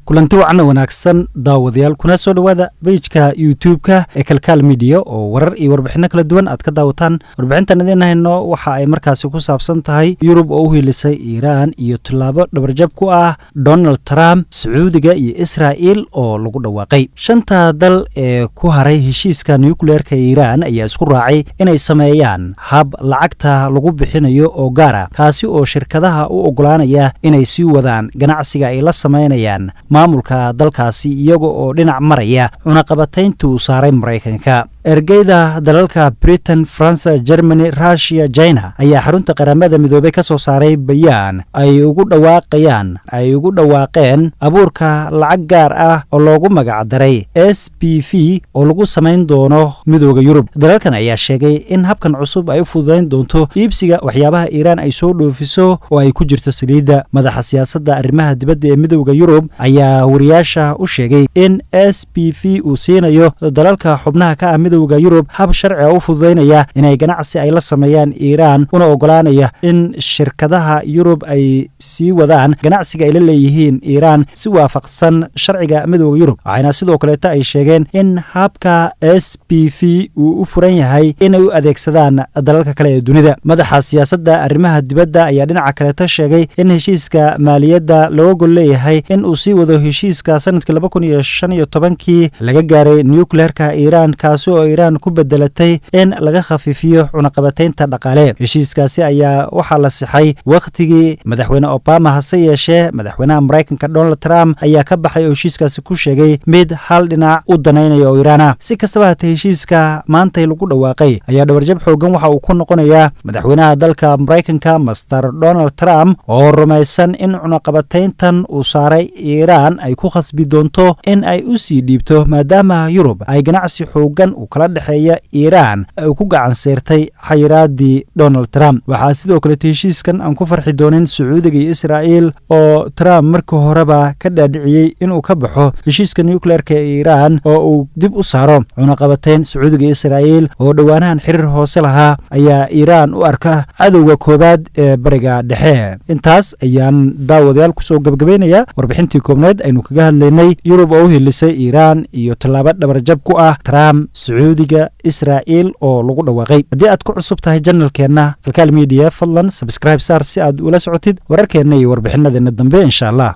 kulanti wacan wanaagsan daawadayaal kuna soo dhawaada page-ka YouTube-ka ee kalkaal media oo warar iyo warbixino kala duwan aad ka daawataan. warbixintan idin hayno waxa ay markaasi ku saabsan tahay Yurub oo u hiilisay Iran iyo tilaabo dhabarjab ku ah Donald Trump, Sacuudiga iyo Israel oo lagu dhawaaqay. shanta dal ee ku haray heshiiska nuclear-ka Iran ayaa isku raacay inay sameeyaan hab lacagta lagu bixinayo oo gaar ah kaasi oo shirkadaha u ogolaanaya inay sii wadaan ganacsiga ay la sameeyaan maamulka dalkaasi iyaga oo dhinac maraya cunaqabatayntu saaray Mareykanka. ergeyda dalalka Britain, France, Germany, Russia, China ayaa xarunta qaramada midoobay ka soo saaray bayaan ay ugu dhawaaqeen abuurka lacag gaar ah oo loogu magac daray SPV oo lagu sameyn doono Midowga Yurub. dalalkan ayaa sheegay in habkan cusub ay u fududeyn doonto iibsiga waxyaabaha Iran ay soo dhoofiso oo ay ku jirto saliidda. madaxa siyaasadda arrimaha dibadda ee Midowga Yurub ayaa wariyaasha u sheegay in SPV uu siinayo dalalka xubnaha ka ah Midowga Yurub hab sharci ah u fududeynaya inay ganacsi ay la sameeyaan Iran una ogolaanaya in shirkadaha Yurub ay sii wadaan ganacsiga ay la leeyihiin Iran si waafaqsan sharciga Midowga Yurub. waxayna sidoo kale ay sheegeen in habka SPV uu u furan yahay inay u adeegsadaan dalalka kale ee dunida. madaxa siyaasadda arrimaha dibadda ayaa dhinaca kale sheegay in heshiiska maaliyadda loo gol leeyahay in uu sii wado heshiiska sanadkii 2015 laga gaaray nuclear-ka Iran kaasi oo Iran ku bedelatay in laga khafiifiyo cunaqabataynta dhaqaale. heshiiskaasi ayaa waxaa la sixay waqtigii madaxweyne Obama, hase yeeshee madaxweynaha Mareykanka Donald Trump ayaa ka baxay oo heshiiskaasi ku sheegay mid hal dhinac u danaynaya oo Iran ah. si kastaba haatee heshiiska maanta lagu dhawaaqay ayaa dhabarjab xoogan waxa uu ku noqonayaa madaxweynaha dalka Mareykanka Mr. Donald Trump oo rumaysan in cunaqabatayntan uu saaray Iran ay ku khasbi doonto in ay u sii dhiibto maadaama Yurub ay ganacsi xoogan u kala dhaxeeya Iran ay ku gacan seertay xayiraadii Donald Trump. waxaa sidoo kale heshiiskan aan ku farxi doonin Sacuudiga iyo Israel oo Trump markii horeba ka dhaadhiciyay inuu ka baxo heshiiska nuclear-ka ee Iran oo uu dib u saaro cunaqabatayn. Sacuudiga iyo Israel oo dhawaanahan xiriir hoose lahaa ayaa Iran u arka cadowga koobaad ee bariga dhexe. intaas ayaan daawadayaal ku soo gabagabeynaya warbixintii koobneed aynu kaga hadlaynay Yurub oo u hiilisay Iran iyo tilaabo dhabarjab ku ah Trump, Sacuudiga, Israel oo lagu dhawaaqay. haddii aad ku cusub tahay channelkeena kalkaal media fadlan subscribe saar si aad ula socotid wararkeena iyo warbixinadeena dambe insha Allah.